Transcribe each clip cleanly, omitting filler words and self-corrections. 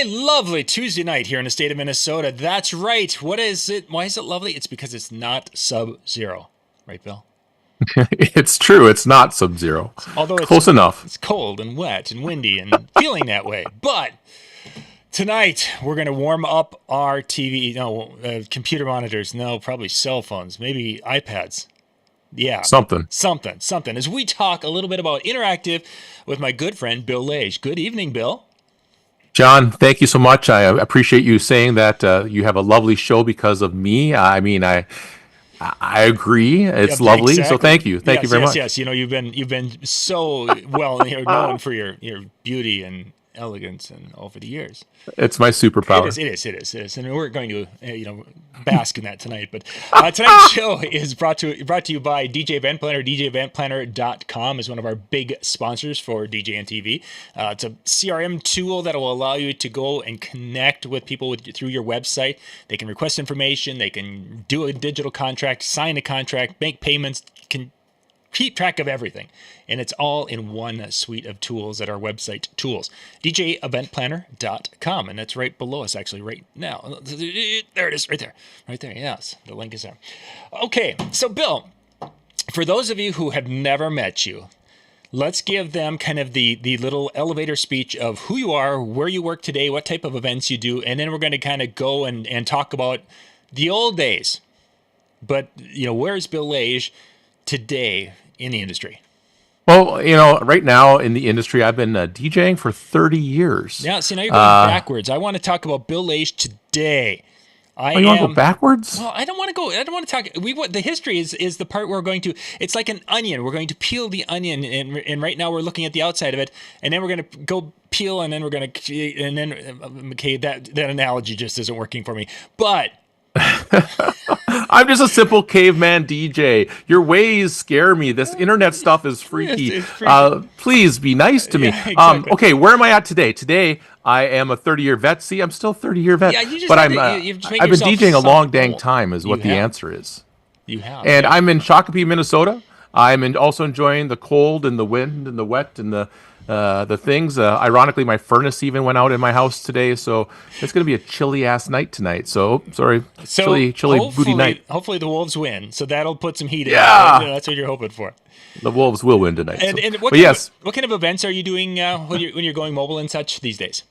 lovely Tuesday night here in the state of Minnesota. That's right. What is it? Why is it lovely? It's because it's not sub-zero. Right, Bill? It's true. It's not sub-zero. Although Close enough. It's cold and wet and windy and feeling that way. But tonight, we're going to warm up our TV, computer monitors. No, probably cell phones, maybe iPads. Yeah. Something. As we talk a little bit about interactive with my good friend, Bill Lage. Good evening, Bill. John, thank you so much. I appreciate you saying that you have a lovely show because of me. I mean, I agree. It's lovely. Exactly. So thank you. Thank you very much. Yes. You've been so well known for your beauty and elegance and over the years. It's my superpower. It is. And we're going to, bask in that tonight. But tonight's show is brought to you by DJ Event Planner. DJEventPlanner.com is one of our big sponsors for DJNTV. It's a CRM tool that will allow you to go and connect with people through your website. They can request information. They can do a digital contract, sign a contract, make payments, can keep track of everything. And it's all in one suite of tools at our website, tools, DJEventPlanner.com. And that's right below us, actually, right now. There it is, right there. Right there, yes. The link is there. Okay, so Bill, for those of you who have never met you, let's give them kind of the little elevator speech of who you are, where you work today, what type of events you do, and then we're going to kind of go and talk about the old days. But, where's Bill Lage today in the industry? Well, right now in the industry, I've been DJing for 30 years. Yeah, see, now you're going backwards. I want to talk about Bill Lage today. You want to go backwards? Well, I don't want to talk. The history is the part we're going to. It's like an onion. We're going to peel the onion, and right now we're looking at the outside of it, and then we're going to go peel, and then we're going to, and then okay, that analogy just isn't working for me, but. I'm just a simple caveman DJ. Your ways scare me. This internet stuff is freaky. It's freaky. Please be nice to me. Yeah, exactly. Okay, where am I at today? Today, I am a 30-year vet. See, I'm still a 30-year vet. Yeah, you just but I've been DJing a long dang time is what the answer is. You have. And I'm in Shakopee, Minnesota. I'm also enjoying the cold and the wind and the wet and the things. Ironically, my furnace even went out in my house today, so it's going to be a chilly ass night tonight. So chilly booty night. Hopefully the Wolves win, so that'll put some heat in. Yeah, that's what you're hoping for. The Wolves will win tonight. And what kind of events are you doing when you're going mobile and such these days?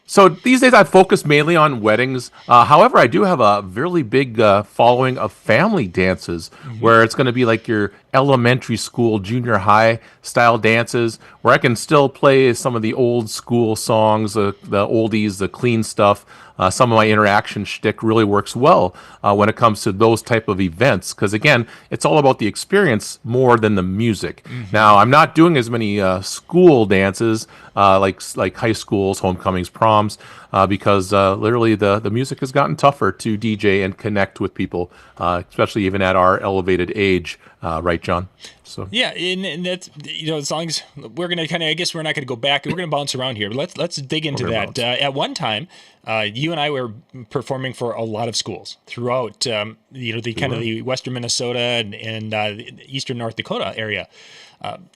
So these days I focus mainly on weddings. However, I do have a really big following of family dances where it's going to be like your elementary school, junior high style dances where I can still play some of the old school songs, the oldies, the clean stuff. Some of my interaction shtick really works well when it comes to those type of events because, again, it's all about the experience more than the music. Now, I'm not doing as many school dances like high schools, homecomings, proms, because literally the music has gotten tougher to DJ and connect with people, especially even at our elevated age. Right, John? So yeah, and that's as long as we're gonna kind of, I guess we're not gonna go back. We're gonna bounce around here, but let's dig into that. At one time, you and I were performing for a lot of schools throughout, the kind of the Western Minnesota and the Eastern North Dakota area.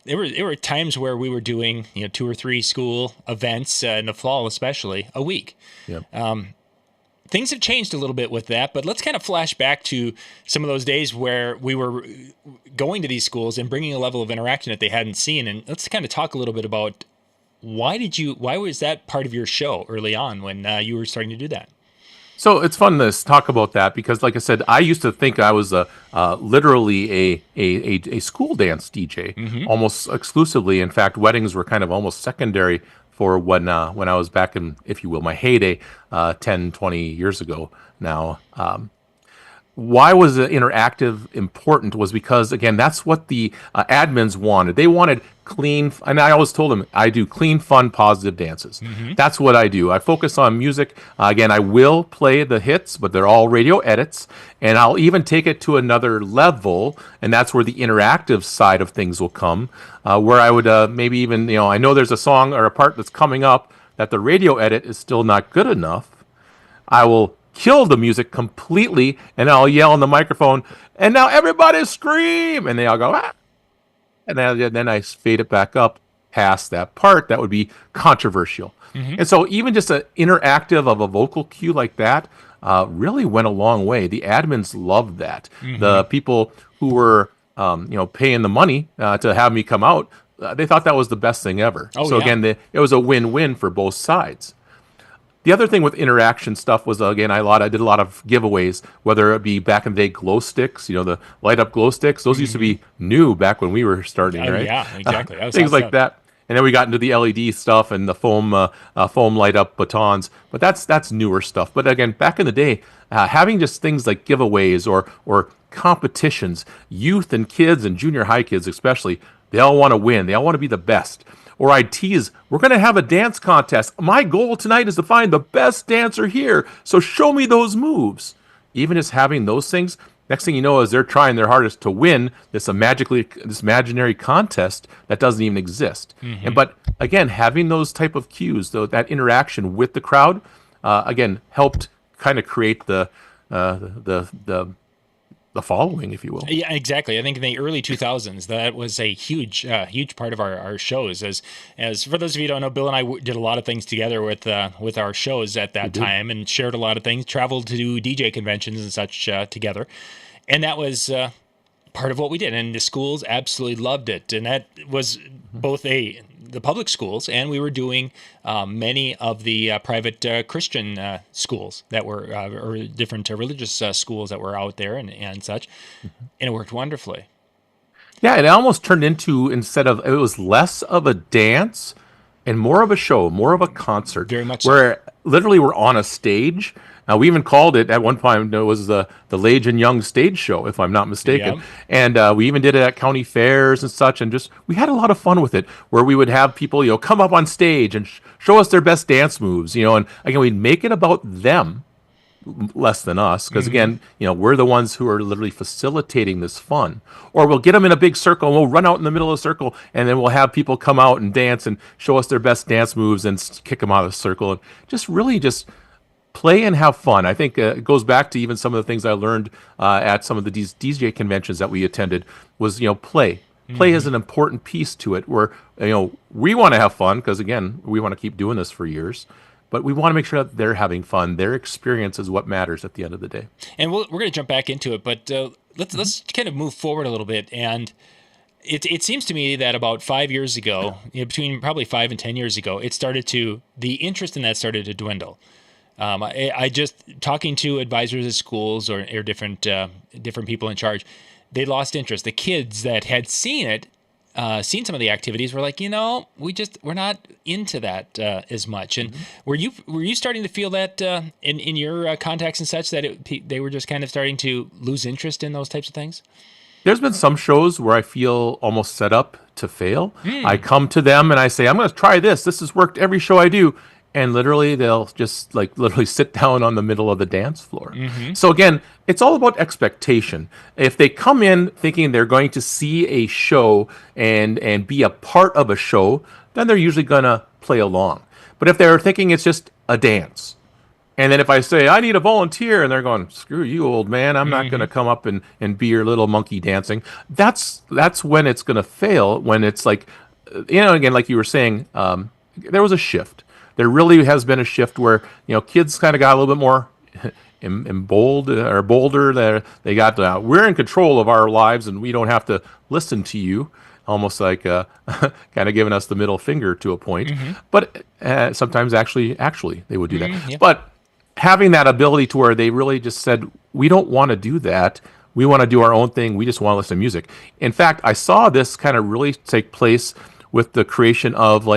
There were times where we were doing 2 or 3 school events in the fall, especially a week. Yeah. Things have changed a little bit with that, but let's kind of flash back to some of those days where we were going to these schools and bringing a level of interaction that they hadn't seen. And let's kind of talk a little bit about why was that part of your show early on when you were starting to do that? So it's fun to talk about that because, like I said, I used to think I was literally a school dance DJ almost exclusively. In fact, weddings were kind of almost secondary for when I was back in, if you will, my heyday 10, 20 years ago now. Why was the interactive important was because, again, that's what the admins wanted. They wanted clean, and I always told them, I do clean, fun, positive dances. That's what I do. I focus on music. Again, I will play the hits, but they're all radio edits, and I'll even take it to another level, and that's where the interactive side of things will come, where I would maybe even, I know there's a song or a part that's coming up that the radio edit is still not good enough. I will kill the music completely, and I'll yell in the microphone, and now everybody scream, and they all go, ah! And then I fade it back up, past that part that would be controversial. And so even just an interactive of a vocal cue like that really went a long way. The admins loved that. The people who were paying the money to have me come out, they thought that was the best thing ever. Again, it was a win-win for both sides. The other thing with interaction stuff was, again, I did a lot of giveaways, whether it be back in the day glow sticks, the light up glow sticks. Those used to be new back when we were starting, right? Yeah, exactly. Things like that. And then we got into the LED stuff and the foam light up batons, but that's newer stuff. But again, back in the day, having just things like giveaways or competitions, youth and kids and junior high kids especially, they all want to win. They all want to be the best. Or I'd tease, we're going to have a dance contest. My goal tonight is to find the best dancer here. So show me those moves. Even just having those things, next thing you know is they're trying their hardest to win this imaginary contest that doesn't even exist. But again, having those type of cues, though, that interaction with the crowd, again, helped kind of create the following, if you will. Yeah, exactly. I think in the early 2000s, that was a huge part of our shows. As for those of you who don't know, Bill and I did a lot of things together with our shows at that time, and shared a lot of things, traveled to do DJ conventions and such together. And that was part of what we did. And the schools absolutely loved it. And that was both the public schools, and we were doing many of the private Christian schools that were, or different religious schools that were out there and such. And it worked wonderfully. Yeah, it almost turned into, it was less of a dance and more of a show, more of a concert. Very much where literally we're on a stage. We even called it at one point, it was the Lage and Young stage show, if I'm not mistaken. And we even did it at county fairs and such, and we had a lot of fun with it, where we would have people, come up on stage and show us their best dance moves, and again, we'd make it about them less than us, because again, we're the ones who are literally facilitating this fun. Or we'll get them in a big circle and we'll run out in the middle of the circle, and then we'll have people come out and dance and show us their best dance moves and kick them out of the circle, and just play and have fun. I think it goes back to even some of the things I learned at some of the DJ conventions that we attended was, play. Play is an important piece to it, where, we want to have fun because, again, we want to keep doing this for years. But we want to make sure that they're having fun. Their experience is what matters at the end of the day. And we're going to jump back into it, but let's kind of move forward a little bit. And it seems to me that about 5 years ago, between probably 5 and 10 years ago, the interest in that started to dwindle. I just talking to advisors at schools or different people in charge, they lost interest. The kids that had seen some of the activities were like, we're not into that as much. And were you starting to feel that in your contacts and such, that they were just kind of starting to lose interest in those types of things? There's been some shows where I feel almost set up to fail. I come to them and I say, I'm going to try this. This has worked every show I do. And literally, they'll just literally sit down on the middle of the dance floor. So again, it's all about expectation. If they come in thinking they're going to see a show and be a part of a show, then they're usually going to play along. But if they're thinking it's just a dance, and then if I say, I need a volunteer, and they're going, screw you, old man, I'm not going to come up and be your little monkey dancing, that's when it's going to fail, when it's like, again, like you were saying, there was a shift. There really has been a shift where, kids kind of got a little bit more bolder. They got, we're in control of our lives and we don't have to listen to you. Almost like kind of giving us the middle finger to a point. But sometimes actually they would do that. Yeah. But having that ability to where they really just said, we don't want to do that. We want to do our own thing. We just want to listen to music. In fact, I saw this kind of really take place with the creation of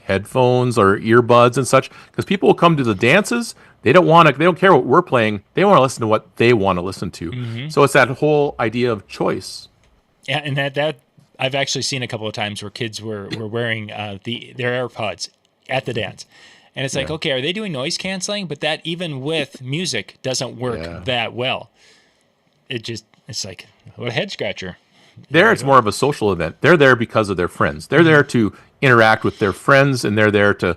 headphones or earbuds and such, because people will come to the dances. They don't care what we're playing. They want to listen to what they want to listen to. So it's that whole idea of choice. Yeah, and that I've actually seen a couple of times where kids were wearing their AirPods at the dance. And it's like, okay, are they doing noise canceling? But that even with music doesn't work that well. It's like, what a head scratcher. There, it's more of a social event. They're there because of their friends. They're there to interact with their friends, and they're there to,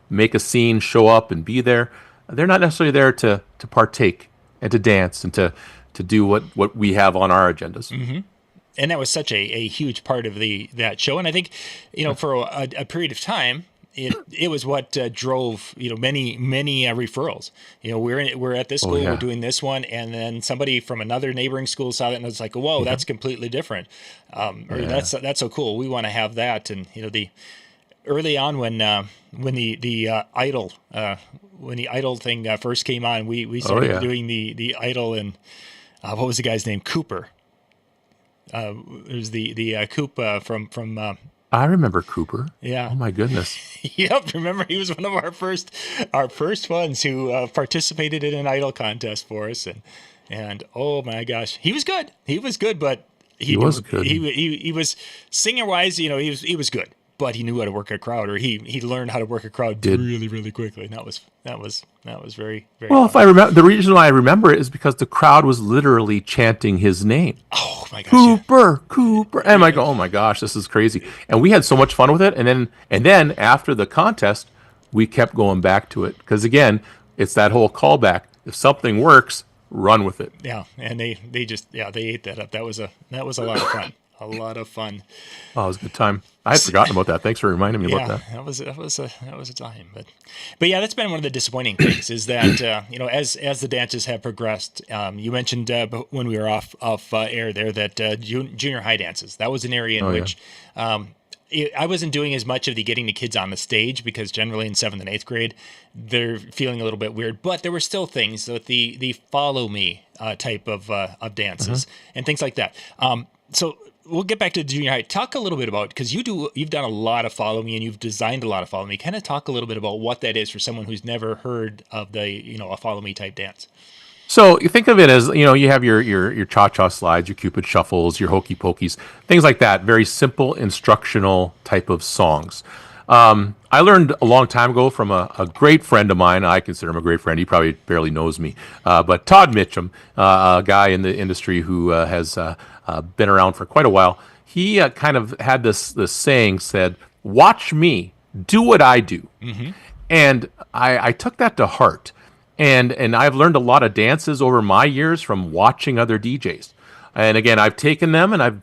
make a scene, show up, and be there. They're not necessarily there to partake and to dance and to do what we have on our agendas. and that was such a huge part of that show. And I think, for a period of time, it was what drove many referrals. We're at this school, we're doing this one, and then somebody from another neighboring school saw that and was like, whoa, that's completely different, or that's so cool. We want to have that. And the early on when the Idol thing first came on, we started doing the Idol, and what was the guy's name? Cooper. It was the Coop from. I remember Cooper. Yeah. Oh my goodness. Yep. Remember, he was one of our first ones who participated in an Idol contest for us, and oh my gosh, he was good. He was good, but he was good. He was singer wise, he was good, but he knew how to work a crowd, or he learned how to work a crowd really, really quickly. And that was very, very well. fun. If I remember, the reason why I remember it is because the crowd was literally chanting his name. Oh my gosh, Cooper, and I go, oh my gosh, this is crazy. And we had so much fun with it. And then after the contest, we kept going back to it because again, it's that whole callback. If something works, run with it. Yeah, and they ate that up. That was a lot of fun. A lot of fun. Oh, it was a good time. I had forgotten about that. Thanks for reminding me about that. That was a time. But yeah, that's been one of the disappointing things is that as the dances have progressed. You mentioned when we were off air there that junior high dances. That was an area in which I wasn't doing as much of the getting the kids on the stage because generally in 7th and 8th grade they're feeling a little bit weird. But there were still things that the follow me type of dances and things like that. So we'll get back to junior high. Talk a little bit about, because you've done a lot of Follow Me and you've designed a lot of Follow Me. Kind of talk a little bit about what that is for someone who's never heard of a Follow Me type dance. So you think of it as, you have your cha-cha slides, your Cupid shuffles, your hokey pokeys, things like that. Very simple instructional type of songs. I learned a long time ago from a great friend of mine. I consider him a great friend. He probably barely knows me. But Todd Mitchum, a guy in the industry who has been around for quite a while, he kind of had this saying said, watch me, do what I do. And I took that to heart. And I've learned a lot of dances over my years from watching other DJs. And again, I've taken them and I've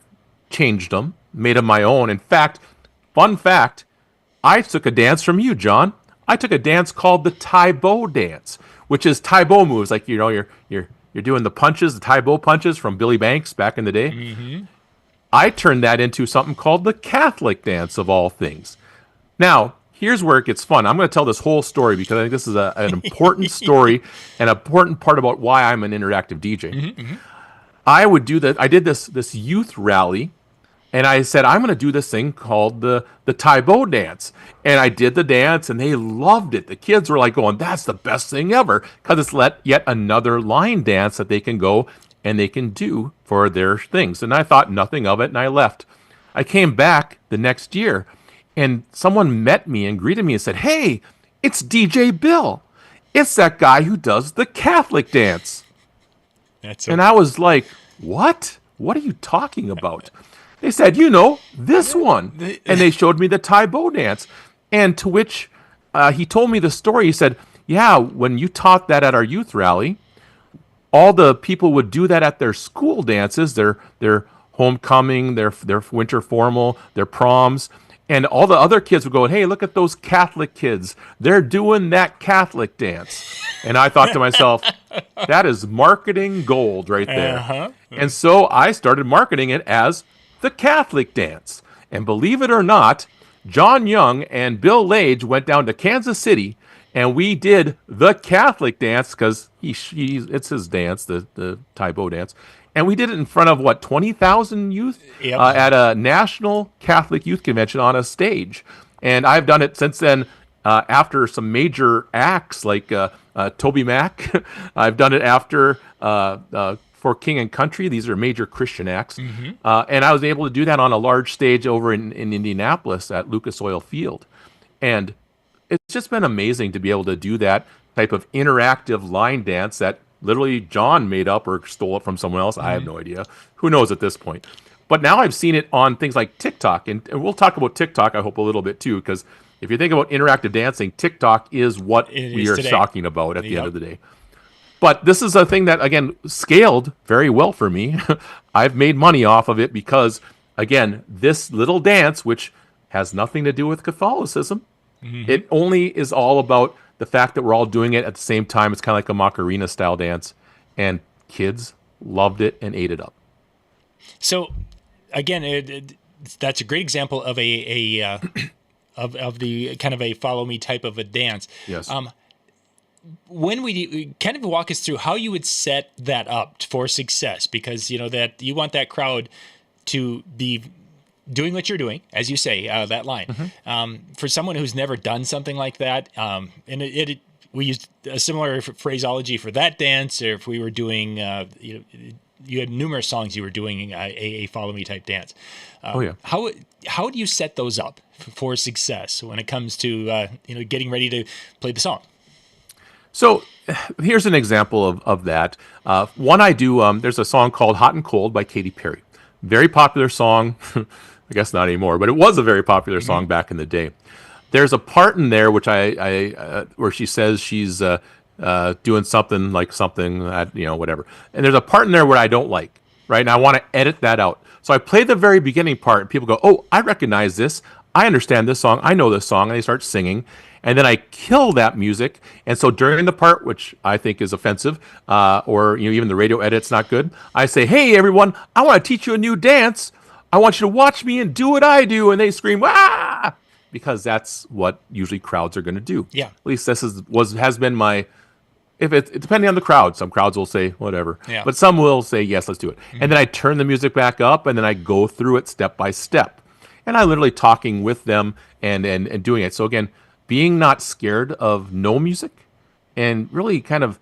changed them, made them my own. In fact, fun fact, I took a dance from you, John. I took a dance called the Taebo dance, which is Taebo moves, like you're doing the punches, the Taebo punches from Billy Banks back in the day. I turned that into something called the Catholic dance of all things. Now, here's where it gets fun. I'm going to tell this whole story because I think this is an important story and an important part about why I'm an interactive DJ. I would do that. I did this youth rally. And I said, I'm going to do this thing called the Taebo dance. And I did the dance, and they loved it. The kids were like going, that's the best thing ever, because it's yet another line dance that they can go and they can do for their things. And I thought nothing of it, and I left. I came back the next year, and someone met me and greeted me and said, hey, it's DJ Bill. It's that guy who does the Catholic dance. And I was like, what? What are you talking about? They said, this one. And they showed me the Taebo dance. And to which he told me the story. He said, yeah, when you taught that at our youth rally, all the people would do that at their school dances, their homecoming, their winter formal, their proms. And all the other kids would go, hey, look at those Catholic kids. They're doing that Catholic dance. And I thought to myself, that is marketing gold right there. And so I started marketing it as the Catholic dance. And believe it or not, John Young and Bill Lage went down to Kansas City and we did the Catholic dance because it's his dance, the Taebo dance. And we did it in front of 20,000 youth at a National Catholic Youth Convention on a stage. And I've done it since then after some major acts like Toby Mac. I've done it after for King and Country. These are major Christian acts. And I was able to do that on a large stage over in Indianapolis at Lucas Oil Field. And it's just been amazing to be able to do that type of interactive line dance that literally John made up or stole it from someone else. I have no idea. Who knows at this point? But now I've seen it on things like TikTok. And we'll talk about TikTok, I hope, a little bit too, because if you think about interactive dancing, TikTok is what we are talking about at the end of the day. But this is a thing that, again, scaled very well for me. I've made money off of it because, again, this little dance, which has nothing to do with Catholicism, it only is all about the fact that we're all doing it at the same time. It's kind of like a Macarena style dance, and kids loved it and ate it up. So, again, that's a great example of of the kind of a follow me type of a dance. Yes. When we kind of walk us through how you would set that up for success, because that you want that crowd to be doing what you're doing, as you say, that line. For someone who's never done something like that, and we used a similar phraseology for that dance, or if we were doing, you had numerous songs you were doing a follow me type dance. How do you set those up for success when it comes to getting ready to play the song? So here's an example of that. One I do, there's a song called Hot and Cold by Katy Perry. Very popular song. I guess not anymore, but it was a very popular song back in the day. There's a part in there which where she says she's doing something like something, whatever. And there's a part in there where I don't like, right? And I want to edit that out. So I play the very beginning part, and people go, "Oh, I recognize this. I understand this song. I know this song." And they start singing. And then I kill that music. And so during the part, which I think is offensive, or even the radio edit's not good, I say, "Hey, everyone, I want to teach you a new dance. I want you to watch me and do what I do." And they scream, "Ah!" Because that's what usually crowds are going to do. Yeah. At least this has been my. If it depending on the crowd, some crowds will say whatever, but some will say yes, let's do it. And then I turn the music back up, and then I go through it step by step, and I literally talking with them and doing it. So again, being not scared of no music, and really kind of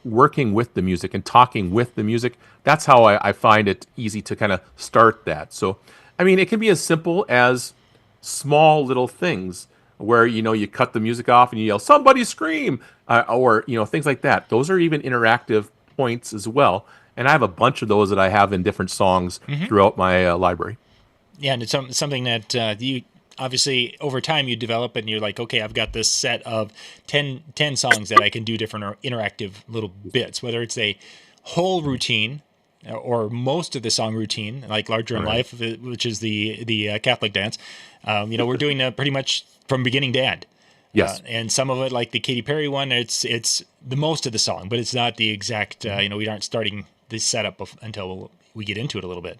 working with the music and talking with the music. That's how I find it easy to kind of start that. So, I mean, it can be as simple as small little things where you cut the music off and you yell, "Somebody scream," or things like that. Those are even interactive points as well, and I have a bunch of those that I have in different songs throughout my library. Yeah, and it's something that you obviously over time you develop, and you're like, okay, I've got this set of 10 songs that I can do different or interactive little bits, whether it's a whole routine or most of the song routine, like Larger in Life, which is the Catholic dance. We're doing pretty much from beginning to end. Yes. And some of it, like the Katy Perry one, it's the most of the song, but it's not the exact, we aren't starting the setup until we get into it a little bit.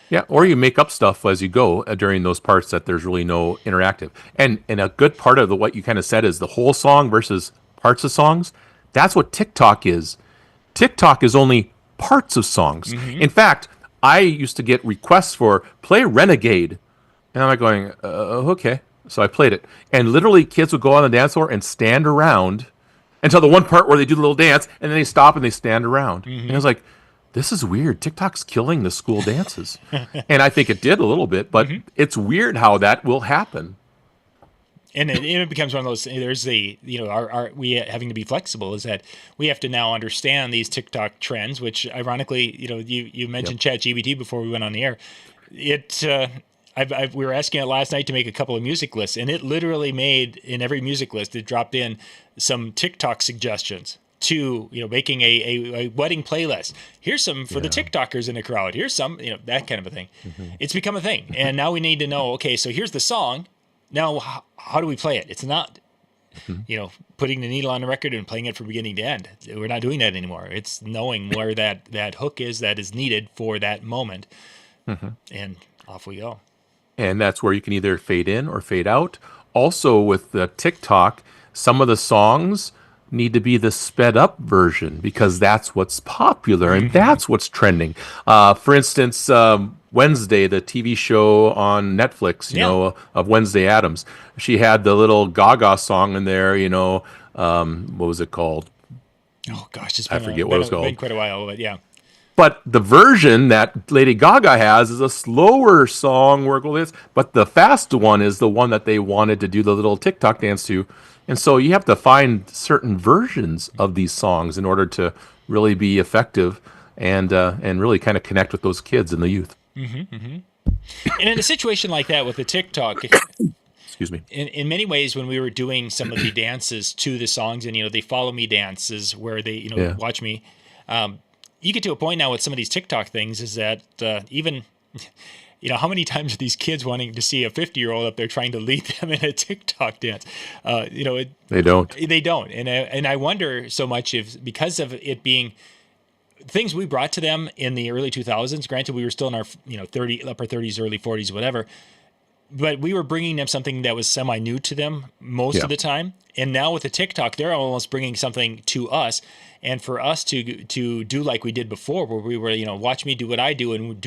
Yeah, or you make up stuff as you go during those parts that there's really no interactive. And a good part of what you kind of said is the whole song versus parts of songs. That's what TikTok is. TikTok is only parts of songs. In fact, I used to get requests for play Renegade. And I'm like going, okay. So I played it. And literally kids would go on the dance floor and stand around until the one part where they do the little dance, and then they stop and they stand around. And I was like, this is weird. TikTok's killing the school dances. And I think it did a little bit, but it's weird how that will happen. And it becomes one of those, there's we having to be flexible is that we have to now understand these TikTok trends, which ironically, you mentioned ChatGPT before we went on the air. We were asking it last night to make a couple of music lists, and it literally made, in every music list, it dropped in some TikTok suggestions to making a wedding playlist. Here's some for the TikTokers in the crowd. Here's some that kind of a thing. It's become a thing, and now we need to know. Okay, so here's the song. Now how do we play it? It's not putting the needle on the record and playing it from beginning to end. We're not doing that anymore. It's knowing where that hook is that is needed for that moment, and off we go. And that's where you can either fade in or fade out. Also with the TikTok, some of the songs need to be the sped up version because that's what's popular and that's what's trending. For instance, Wednesday, the TV show on Netflix, of Wednesday Addams, she had the little Gaga song in there, what was it called? Oh gosh, I forget what it was called. Been quite a while, but yeah. But the version that Lady Gaga has is a slower song where it goes, but the fast one is the one that they wanted to do the little TikTok dance to. And so you have to find certain versions of these songs in order to really be effective and really kind of connect with those kids and the youth. And in a situation like that with the TikTok, Excuse me. In many ways, when we were doing some of the dances to the songs, and they follow me dances where they watch me, you get to a point now with some of these TikTok things is that even how many times are these kids wanting to see a 50-year-old up there trying to lead them in a TikTok dance? They don't. They don't, and I wonder so much if because of it being things we brought to them in the early 2000s. Granted, we were still in our upper 30s, early 40s, whatever. But we were bringing them something that was semi-new to them most of the time. And now with the TikTok, they're almost bringing something to us. And for us to do like we did before, where we were, watch me do what I do and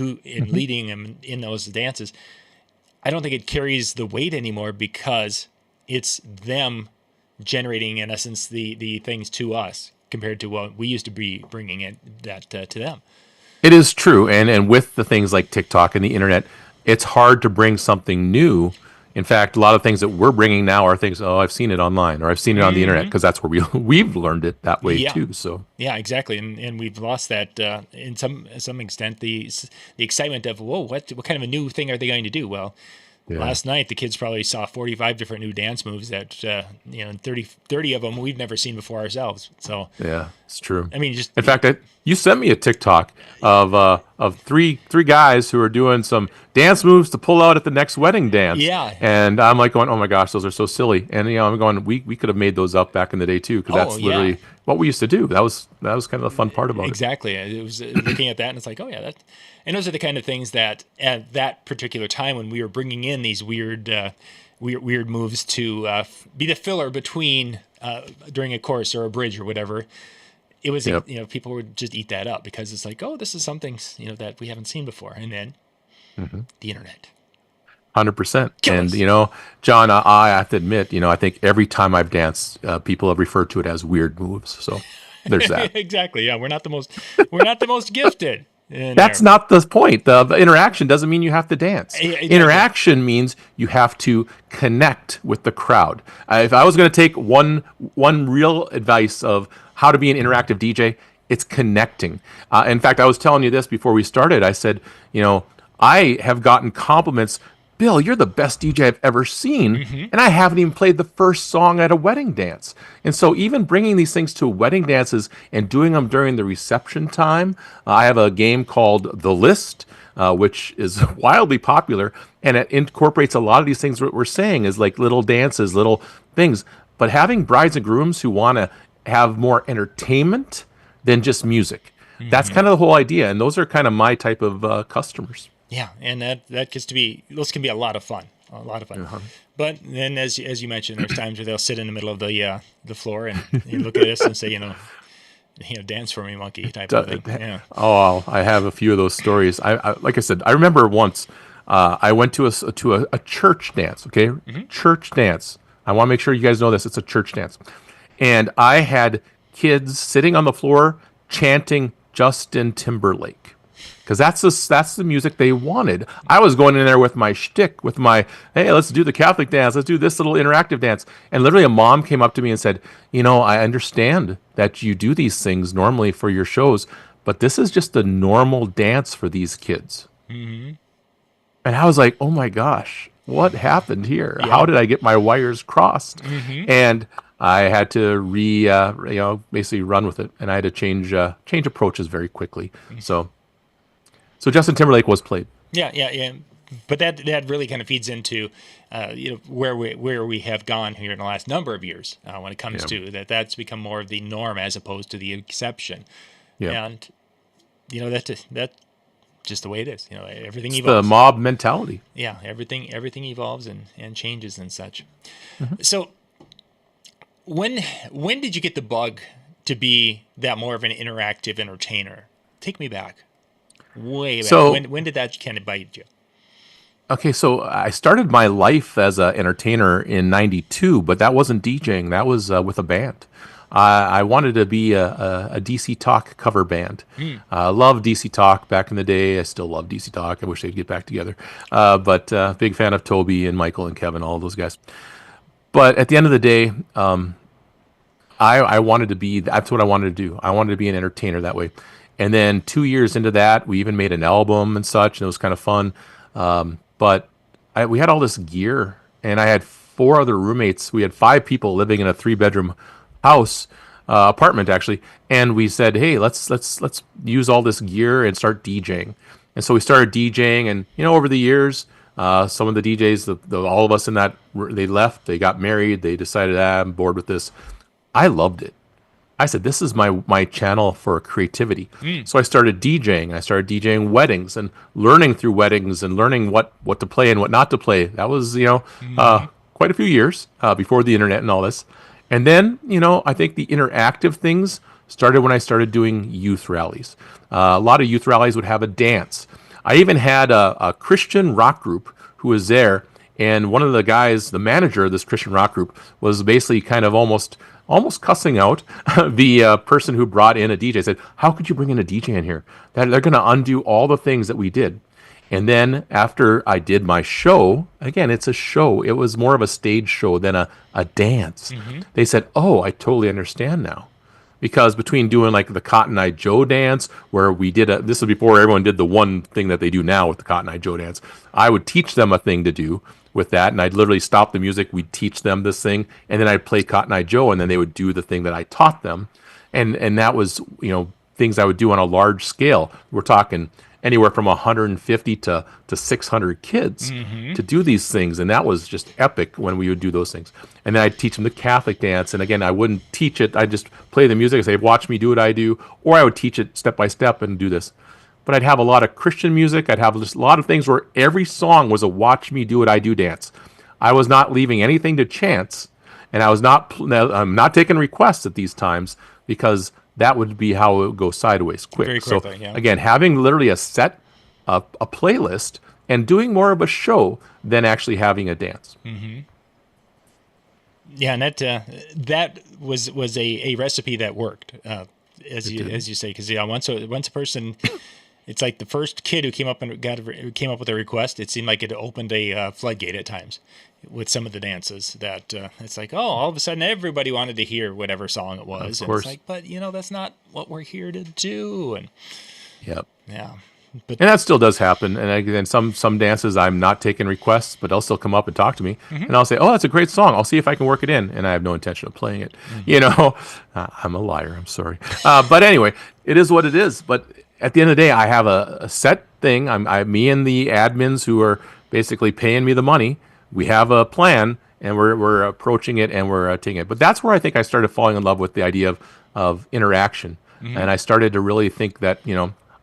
leading them in those dances, I don't think it carries the weight anymore because it's them generating, in essence, the things to us compared to what we used to be bringing to them. It is true. And with the things like TikTok and the internet, it's hard to bring something new. In fact, a lot of things that we're bringing now are things, I've seen it online or I've seen it on the internet because that's where we've learned it that way too. So yeah, exactly. And we've lost that in some extent, the excitement of, whoa, what kind of a new thing are they going to do? Well, last night the kids probably saw 45 different new dance moves that 30 of them we've never seen before ourselves. So yeah, it's true. I mean, in fact, you sent me a TikTok of three guys who are doing some dance moves to pull out at the next wedding dance. Yeah, and I'm like going, oh my gosh, those are so silly. And I'm going, we could have made those up back in the day too, because that's literally what we used to do. That was kind of the fun part about it. Exactly. It was looking at that and it's like, oh yeah, that. And those are the kind of things that at that particular time when we were bringing in these weird moves to be the filler between during a chorus or a bridge or whatever, it was people would just eat that up because it's like, oh, this is something that we haven't seen before, and then the internet. 100%. And John, I have to admit, I think every time I've danced, people have referred to it as weird moves. So there's that. Exactly. Yeah, we're not the most gifted. That's not the point. The interaction doesn't mean you have to dance. Exactly. Interaction means you have to connect with the crowd. If I was going to take one real advice of how to be an interactive DJ, it's connecting. In fact, I was telling you this before we started. I said, I have gotten compliments. Bill, you're the best DJ I've ever seen, and I haven't even played the first song at a wedding dance. And so even bringing these things to wedding dances and doing them during the reception time, I have a game called The List, which is wildly popular, and it incorporates a lot of these things what we're saying is like little dances, little things. But having brides and grooms who want to have more entertainment than just music, that's kind of the whole idea, and those are kind of my type of customers. Yeah, and that gets to be, those can be a lot of fun. But then, as you mentioned, there's times where they'll sit in the middle of the floor and look at us and say, dance for me, monkey, type of thing. Yeah. Oh, I have a few of those stories. I like I said, I remember once I went to a church dance. Okay, church dance. I want to make sure you guys know this. It's a church dance, and I had kids sitting on the floor chanting Justin Timberlake. Because that's the music they wanted. I was going in there with my shtick, with my, hey, let's do the Catholic dance. Let's do this little interactive dance. And literally a mom came up to me and said, I understand that you do these things normally for your shows, but this is just a normal dance for these kids. And I was like, oh my gosh, what happened here? Yeah. How did I get my wires crossed? And I had to basically run with it. And I had to change approaches very quickly. So Justin Timberlake was played. Yeah. But that really kind of feeds into, where we have gone here in the last number of years when it comes to that's become more of the norm as opposed to the exception. Yeah. And that's just the way it is. Everything evolves. The mob mentality. Yeah, everything evolves and changes and such. So when did you get the bug to be that more of an interactive entertainer? Take me back. Way back. So, when did that kind of bite you? Okay, so I started my life as an entertainer in '92, but that wasn't DJing. That was with a band. I wanted to be a DC Talk cover band. I loved DC Talk back in the day. I still love DC Talk. I wish they'd get back together. But big fan of Toby and Michael and Kevin, all those guys. But at the end of the day, I wanted to be, that's what I wanted to do. I wanted to be an entertainer that way. And then 2 years into that, we even made an album and such, and it was kind of fun. But we had all this gear and I had 4 other roommates. We had 5 people living in a 3-bedroom house, apartment actually, and we said, "Hey, let's use all this gear and start DJing." And so we started DJing, and over the years, some of the DJs, all of us in that, they left, they got married, they decided, I'm bored with this. I loved it. I said, this is my channel for creativity. So I started DJing. I started DJing weddings and learning through weddings and learning what to play and what not to play. That was, quite a few years before the internet and all this. And then, I think the interactive things started when I started doing youth rallies. A lot of youth rallies would have a dance. I even had a Christian rock group who was there, and one of the guys, the manager of this Christian rock group, was basically kind of almost cussing out the person who brought in a DJ. Said, "How could you bring in a DJ in here? They're going to undo all the things that we did." And then after I did my show, again, it's a show. It was more of a stage show than a dance. They said, "Oh, I totally understand now." Because between doing like the Cotton Eye Joe dance, where we did this was before everyone did the one thing that they do now with the Cotton Eye Joe dance, I would teach them a thing to do with that, and I'd literally stop the music, we'd teach them this thing, and then I'd play Cotton Eye Joe, and then they would do the thing that I taught them. And that was, things I would do on a large scale. We're talking anywhere from 150 to 600 kids to do these things, and that was just epic when we would do those things. And then I'd teach them the Catholic dance, and again, I wouldn't teach it. I'd just play the music and say, "Watch me do what I do," or I would teach it step by step and do this. But I'd have a lot of Christian music. I'd have just a lot of things where every song was a "Watch me do what I do" dance. I was not leaving anything to chance, and I'm not taking requests at these times, because that would be how it would go sideways quick. Very quickly, yeah. Again, having literally a set, a playlist, and doing more of a show than actually having a dance. Yeah, and that was a recipe that worked, as you say, because once a person, it's like the first kid who came up with a request, it seemed like it opened a floodgate at times with some of the dances. That it's like, oh, all of a sudden everybody wanted to hear whatever song it was, Of course. and it's like, but that's not what we're here to do. And Yep. yeah. But And that still does happen. And again, some dances I'm not taking requests, but they'll still come up and talk to me, and I'll say, "Oh, that's a great song. I'll see if I can work it in." And I have no intention of playing it. I'm a liar. I'm sorry. But anyway, it is what it is. But at the end of the day, I have a set thing. Me and the admins who are basically paying me the money. We have a plan, and we're approaching it, and we're taking it. But that's where I think I started falling in love with the idea of interaction, and I started to really think that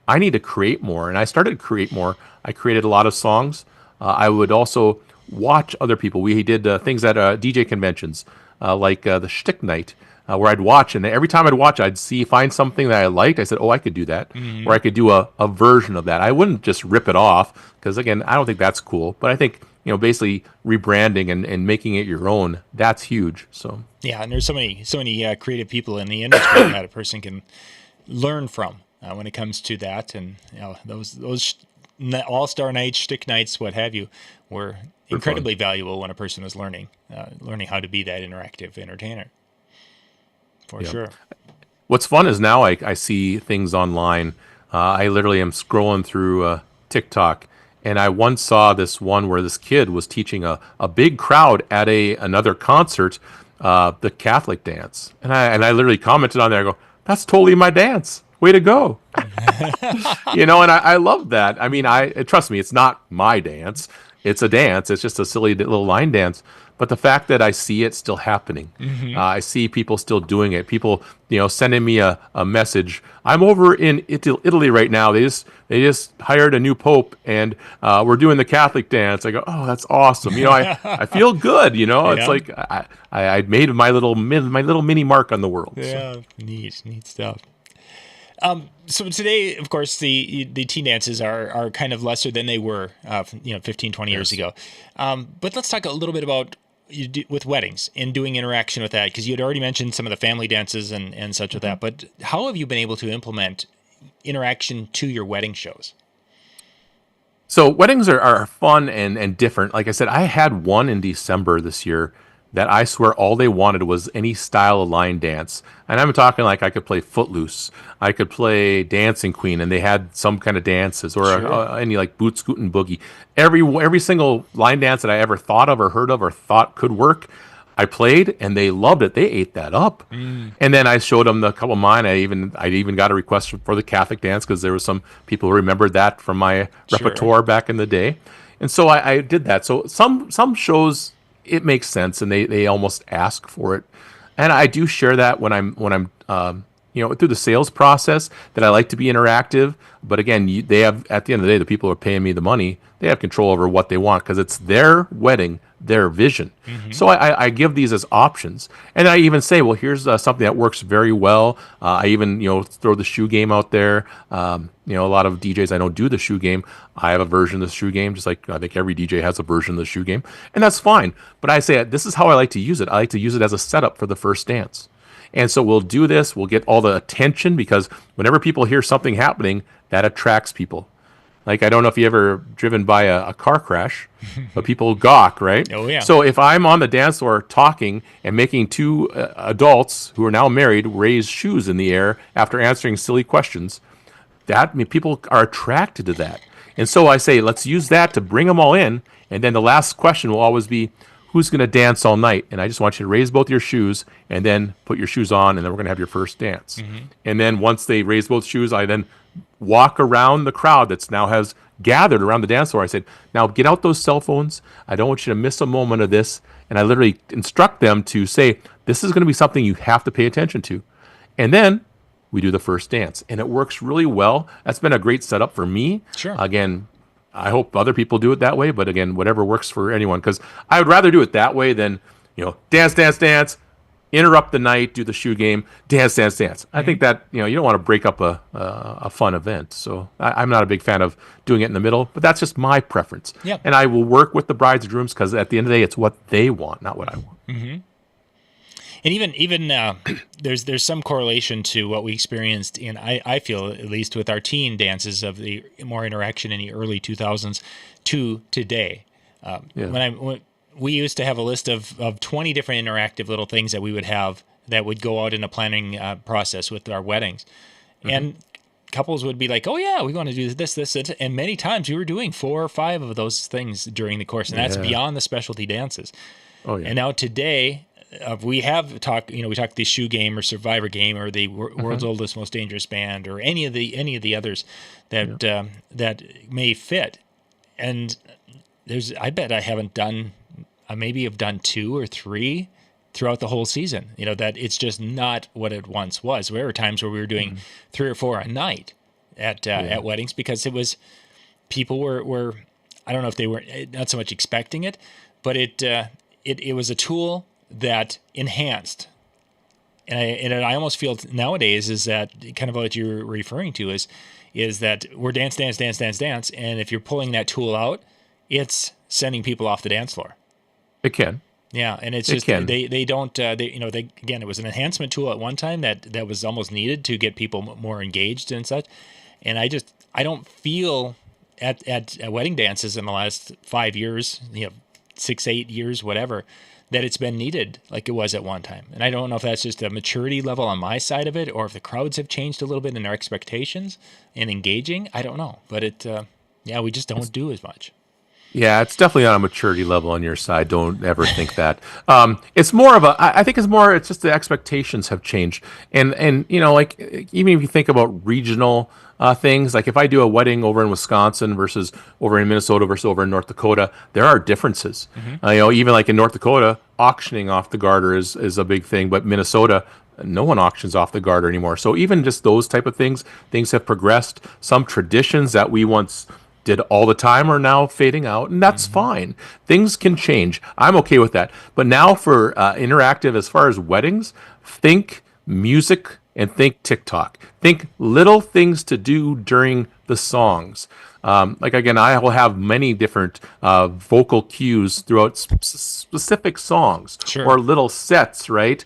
I need to create more, and I started to create more. I created a lot of songs. I would also watch other people. We did things at DJ conventions, like the Shtick Night, where I'd watch, and every time I'd watch, I'd find something that I liked. I said, "Oh, I could do that," or I could do a version of that. I wouldn't just rip it off, because again, I don't think that's cool. But I think basically rebranding and making it your own, that's huge. So yeah, and there's so many creative people in the industry that a person can learn from. When it comes to that, and those all-star nights, shtick nights, what have you, were incredibly valuable when a person was learning how to be that interactive entertainer. For sure. What's fun is now I see things online. I literally am scrolling through TikTok, and I once saw this one where this kid was teaching a big crowd at another concert the Catholic dance, and I literally commented on there. I go, "That's totally my dance. Way to go." And I love that. I mean, trust me, it's not my dance. It's a dance. It's just a silly little line dance. But the fact that I see it still happening, I see people still doing it. People, sending me a message. I'm over in Italy right now. They just hired a new pope, and we're doing the Catholic dance. I go, "Oh, that's awesome." I feel good. It's like I made my little mini mark on the world. Yeah, so. Neat stuff. So today, of course, the teen dances are kind of lesser than they were, 15, 20 years ago. But let's talk a little bit about with weddings and doing interaction with that, because you had already mentioned some of the family dances and such with that. But how have you been able to implement interaction to your wedding shows? So weddings are fun and different. Like I said, I had one in December this year that I swear all they wanted was any style of line dance. And I'm talking like I could play Footloose, I could play Dancing Queen, and they had some kind of dances, or any like Boot Scootin' Boogie. Every single line dance that I ever thought of or heard of or thought could work, I played, and they loved it. They ate that up. And then I showed them a couple of mine. I even got a request for the Catholic dance, because there were some people who remembered that from my repertoire back in the day. And so I did that. So some shows, it makes sense, and they almost ask for it. And I do share that when I'm through the sales process, that I like to be interactive. But again, they have, at the end of the day, the people who are paying me the money, they have control over what they want, because it's their wedding, their vision. So I give these as options, and I even say, well, here's something that works very well. I even throw the shoe game out there. A lot of DJs I know do the shoe game. I have a version of the shoe game, just like I think every DJ has a version of the shoe game, and that's fine. But I say, this is how I like to use it. I like to use it as a setup for the first dance. And so we'll do this. We'll get all the attention, because whenever people hear something happening, that attracts people. Like, I don't know if you ever driven by a car crash, but people gawk, right? Oh, yeah. So if I'm on the dance floor talking and making two adults who are now married raise shoes in the air after answering silly questions, people are attracted to that. And so I say, let's use that to bring them all in. And then the last question will always be, who's going to dance all night? And I just want you to raise both your shoes and then put your shoes on, and then we're going to have your first dance. And then once they raise both shoes, I then walk around the crowd that's now has gathered around the dance floor. I said, now get out those cell phones. I don't want you to miss a moment of this. And I literally instruct them to say, this is going to be something you have to pay attention to. And then we do the first dance. And it works really well. That's been a great setup for me. Sure. Again, I hope other people do it that way, but again, whatever works for anyone, because I would rather do it that way than, dance, dance, dance, interrupt the night, do the shoe game, dance, dance, dance. I think that, you don't want to break up a fun event. So I'm not a big fan of doing it in the middle, but that's just my preference. Yeah. And I will work with the brides and grooms, because at the end of the day, it's what they want, not what I want. And even there's some correlation to what we experienced in, I feel at least, with our teen dances of the more interaction in the early 2000s to today. When we used to have a list of 20 different interactive little things that we would have that would go out in a planning process with our weddings. And couples would be like, oh yeah, we want to do this, and many times we were doing 4 or 5 of those things during the course, and that's beyond the specialty dances. Oh yeah. And now today, we have talked, we talked the shoe game or Survivor game or the world's oldest, most dangerous band, or any of the others that that may fit. And I bet I maybe have done 2 or 3 throughout the whole season. That it's just not what it once was. There were times where we were doing 3 or 4 a night at weddings, because it was, people were I don't know if they were not so much expecting it, but it was a tool that enhanced. And I almost feel nowadays is that kind of what you're referring to is that we're dance, dance, dance, dance, dance. And if you're pulling that tool out, it's sending people off the dance floor. It can. Yeah. And it's just, they don't, again, it was an enhancement tool at one time that was almost needed to get people more engaged and such. And I don't feel at wedding dances in the last 5 years, 6, 8 years, whatever, that it's been needed like it was at one time. And I don't know if that's just a maturity level on my side of it, or if the crowds have changed a little bit in their expectations and engaging. I don't know. But we just don't do as much. Yeah, it's definitely on a maturity level on your side. Don't ever think that. It's more of I think it's just the expectations have changed. And like, even if you think about regional things, like if I do a wedding over in Wisconsin versus over in Minnesota versus over in North Dakota, there are differences. Even like in North Dakota, auctioning off the garter is a big thing, but Minnesota, no one auctions off the garter anymore. So even just those type of things have progressed. Some traditions that we once did all the time are now fading out, and that's fine. Things can change. I'm okay with that. But now for interactive, as far as weddings, think music and think TikTok. Think little things to do during the songs. Like, again, I will have many different vocal cues throughout specific songs. Sure. Or little sets, right?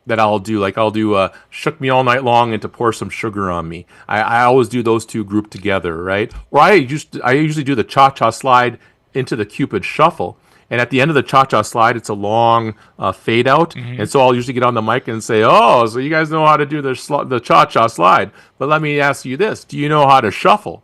That I'll do. Like, I'll do Shook Me All Night Long and To Pour Some Sugar on Me. I always do those two grouped together, right? Or I usually do the Cha-Cha Slide into the Cupid Shuffle. And at the end of the cha-cha slide, it's a long fade out. And so I'll usually get on the mic and say, oh, so you guys know how to do the cha-cha slide. But let me ask you this. Do you know how to shuffle?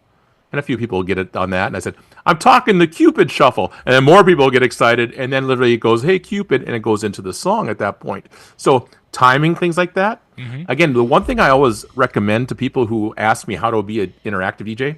And a few people get it on that. And I said, I'm talking the Cupid shuffle. And then more people get excited. And then literally it goes, hey, Cupid. And it goes into the song at that point. So timing, things like that. Again, the one thing I always recommend to people who ask me how to be an interactive DJ,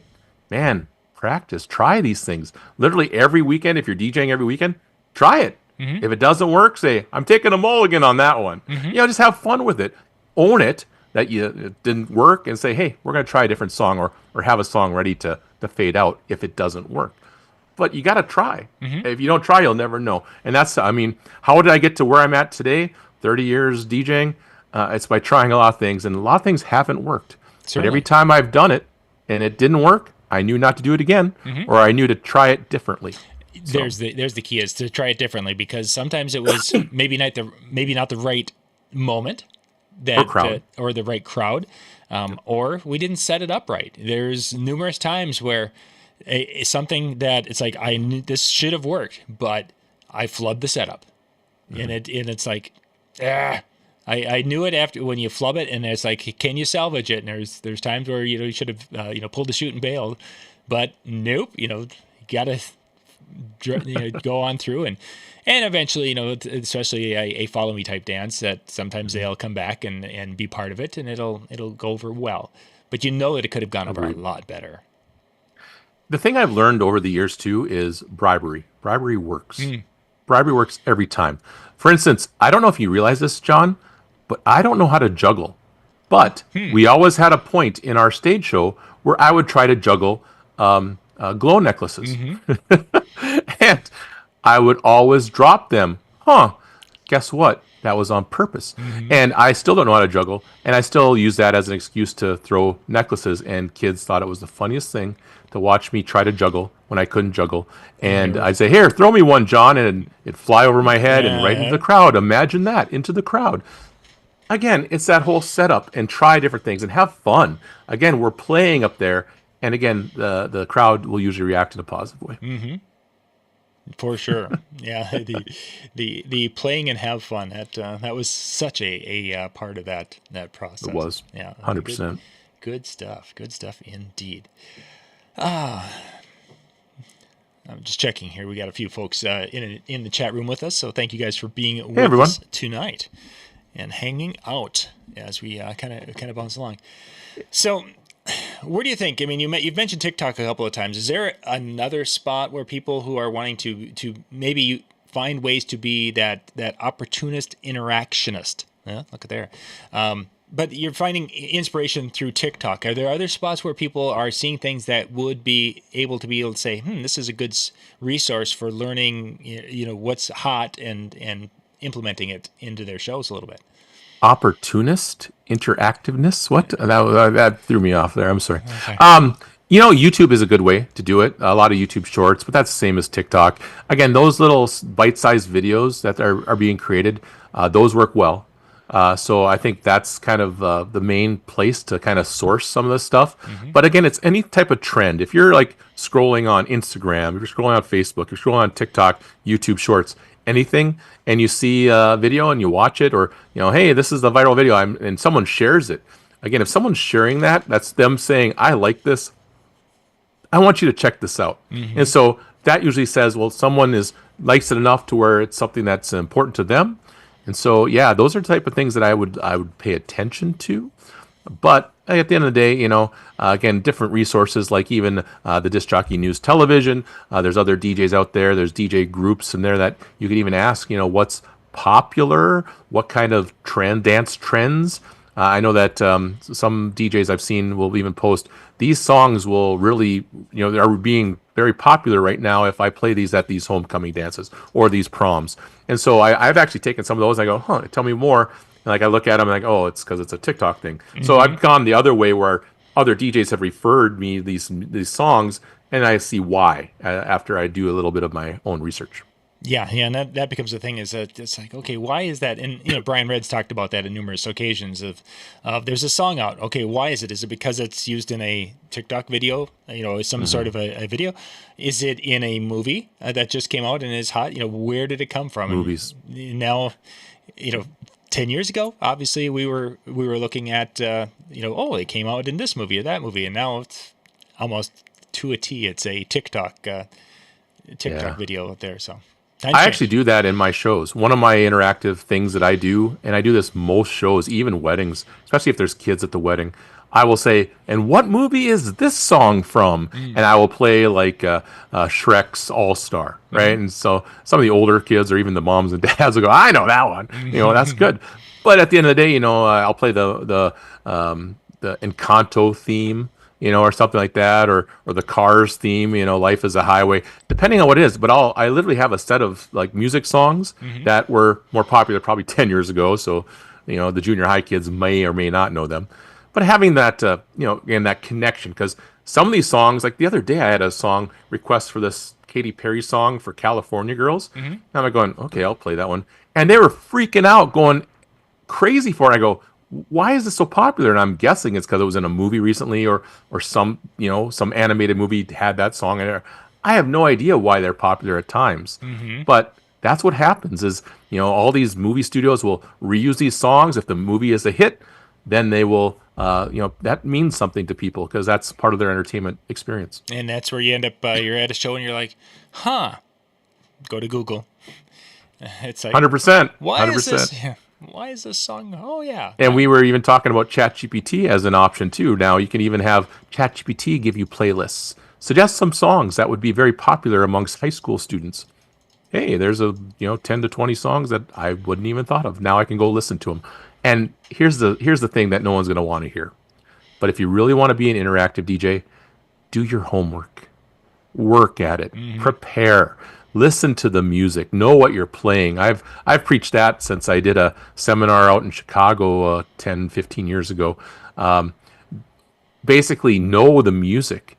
man, practice, try these things. Literally every weekend, if you're DJing every weekend, try it. If it doesn't work, say, I'm taking a mulligan on that one. Just have fun with it. Own it that it didn't work and say, hey, we're going to try a different song or have a song ready to fade out if it doesn't work. But you got to try. If you don't try, you'll never know. And that's, I mean, how did I get to where I'm at today? 30 years DJing. It's by trying a lot of things, and a lot of things haven't worked. Certainly. But every time I've done it and it didn't work, I knew not to do it again, or I knew to try it differently. There's the key is to try it differently, because sometimes it was maybe not the right moment or the right crowd, or we didn't set it up right. There's numerous times where something that it's like I knew this should have worked, but I flubbed the setup, and it's like, I knew it after when you flub it, and it's like, can you salvage it? And there's times where you should have pulled the chute and bailed, but nope, you gotta go on through and eventually especially a follow me type dance that sometimes they'll come back and be part of it, and it'll go over well, but that it could have gone over a lot better. The thing I've learned over the years too is bribery. Bribery works. Bribery works every time. For instance, I don't know if you realize this, John, but I don't know how to juggle. But we always had a point in our stage show where I would try to juggle glow necklaces. And I would always drop them. Guess what? That was on purpose. And I still don't know how to juggle. And I still use that as an excuse to throw necklaces. And kids thought it was the funniest thing to watch me try to juggle when I couldn't juggle. And I'd say, here, throw me one, John. And it'd fly over my head and right into the crowd. Imagine that, into the crowd. Again, it's that whole setup, and try different things and have fun. Again, we're playing up there. And again, the crowd will usually react in a positive way. For sure. Yeah. The playing and have fun. That was such a part of that process. It was. Yeah. 100%. Good stuff. Good stuff indeed. I'm just checking here. We got a few folks in the chat room with us, so thank you guys for being with us tonight and hanging out as we kind of bounce along. So, where do you think? I mean, you've mentioned TikTok a couple of times. Is there another spot where people who are wanting to maybe find ways to be that opportunist interactionist? Yeah, look at there. But you're finding inspiration through TikTok. Are there other spots where people are seeing things that would be able to say, this is a good resource for learning, what's hot and implementing it into their shows a little bit? Opportunist interactiveness? What? That threw me off there. I'm sorry. Okay. YouTube is a good way to do it. A lot of YouTube shorts, but that's the same as TikTok. Again, those little bite-sized videos that are being created, those work well. So I think that's kind of the main place to kind of source some of this stuff. But again, it's any type of trend. If you're like scrolling on Instagram, if you're scrolling on Facebook, you're scrolling on TikTok, YouTube Shorts, anything, and you see a video and you watch it, or hey, this is the viral video, and someone shares it. Again, if someone's sharing that, that's them saying, I like this. I want you to check this out. And so that usually says, well, someone likes it enough to where it's something that's important to them. And so, yeah, those are the type of things that I would pay attention to. But at the end of the day, again, different resources like even the DJNTV television. There's other DJs out there. There's DJ groups in there that you could even ask, what's popular, what kind of dance trends. I know that some DJs I've seen will even post, these songs will really, are being very popular right now if I play these at these homecoming dances or these proms. And so I've actually taken some of those and I go, tell me more. And like I look at them and oh, it's because it's a TikTok thing. So I've gone the other way where other DJs have referred me these songs, and I see why after I do a little bit of my own research. Yeah, and that becomes the thing is that it's like, okay, why is that? And Brian Red's talked about that on numerous occasions of there's a song out. Okay, why is it? Is it because it's used in a TikTok video? Some sort of a video? Is it in a movie that just came out and is hot? Where did it come from? Movies. And now, 10 years ago, obviously we were looking at it came out in this movie or that movie, and now it's almost to a T. It's a TikTok video out there. So. I actually do that in my shows. One of my interactive things that I do, and I do this most shows, even weddings, especially if there's kids at the wedding, I will say, and what movie is this song from? And I will play like Shrek's All-Star, right? And so some of the older kids or even the moms and dads will go, I know that one. That's good. But at the end of the day, I'll play the Encanto theme, or something like that, or the Cars theme, Life is a Highway, depending on what it is. But I literally have a set of like music songs that were more popular probably 10 years ago. So, the junior high kids may or may not know them. But having that, again, that connection, because some of these songs, like the other day, I had a song request for this Katy Perry song for California Girls. And I'm going, okay, I'll play that one. And they were freaking out, going crazy for it. I go, why is this so popular? And I'm guessing it's because it was in a movie recently, or some animated movie had that song in there. I have no idea why they're popular at times, but that's what happens. Is all these movie studios will reuse these songs. If the movie is a hit, then they will. That means something to people because that's part of their entertainment experience. And that's where you end up. You're at a show and you're like, huh? Go to Google. It's like 100%. Why is this? Why is this song? Oh, yeah. And we were even talking about ChatGPT as an option, too. Now, you can even have ChatGPT give you playlists. Suggest some songs that would be very popular amongst high school students. Hey, there's 10 to 20 songs that I wouldn't even thought of. Now I can go listen to them. And here's the thing that no one's going to want to hear. But if you really want to be an interactive DJ, do your homework. Work at it. Prepare. Listen to the music. Know what you're playing. I've preached that since I did a seminar out in Chicago 10, 15 years ago. Basically, know the music.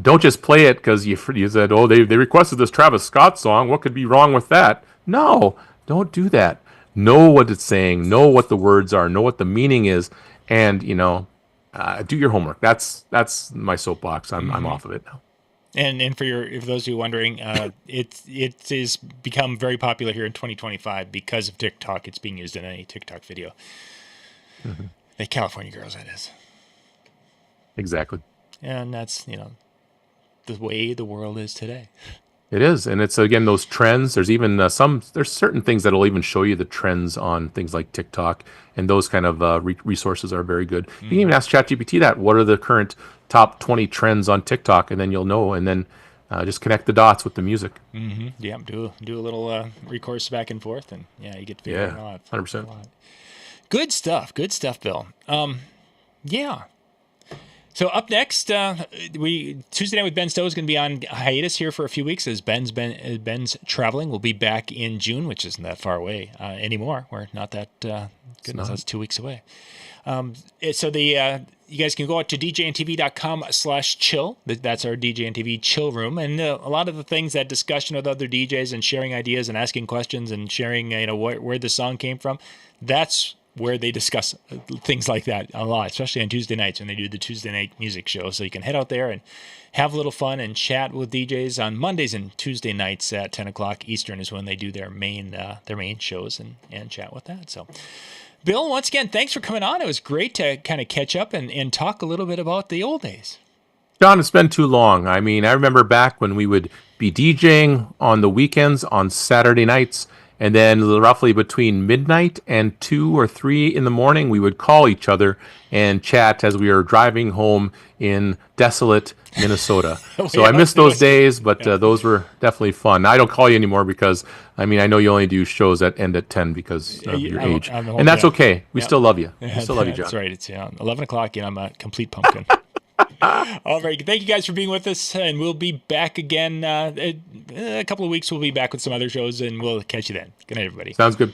Don't just play it because you said, oh, they requested this Travis Scott song. What could be wrong with that? No, don't do that. Know what it's saying. Know what the words are. Know what the meaning is. And, do your homework. That's my soapbox. I'm off of it now. And for those of you wondering, it is become very popular here in 2025 because of TikTok. It's being used in a TikTok video. The California Girls, that is. Exactly. And that's, the way the world is today. It is. And it's, again, those trends. There's even there's certain things that will even show you the trends on things like TikTok. And those kind of resources are very good. You can even ask ChatGPT that. What are the current top 20 trends on TikTok? And then you'll know. And then just connect the dots with the music. Yeah, do a little recourse back and forth. And, you get to figure it out. 100%. Good stuff, Bill. Yeah. So up next, Tuesday Night with Ben Stowe is going to be on hiatus here for a few weeks as Ben's traveling. We'll be back in June, which isn't that far away anymore. We're not that goodness, that's 2 weeks away. So you guys can go out to djntv.com/chill. That's our DJNTV chill room, and a lot of the things, that discussion with other DJs and sharing ideas and asking questions and sharing where the song came from. That's where they discuss things like that a lot, especially on Tuesday nights when they do the Tuesday night music show. So you can head out there and have a little fun and chat with DJs on Mondays and Tuesday nights at 10 o'clock Eastern is when they do their main shows and chat with that. So, Bill, once again, thanks for coming on. It was great to kind of catch up and talk a little bit about the old days. John, it's been too long. I mean, I remember back when we would be DJing on the weekends on Saturday nights. And then roughly between midnight and 2 or 3 in the morning, we would call each other and chat as we were driving home in desolate Minnesota. So I miss those days, but those were definitely fun. I don't call you anymore because, I know you only do shows that end at 10 because of your age. And that's okay. We still love you. We still love you, John. That's right. It's 11 o'clock and I'm a complete pumpkin. All right. Thank you guys for being with us. And we'll be back again. A couple of weeks, we'll be back with some other shows and we'll catch you then. Good night, everybody. Sounds good.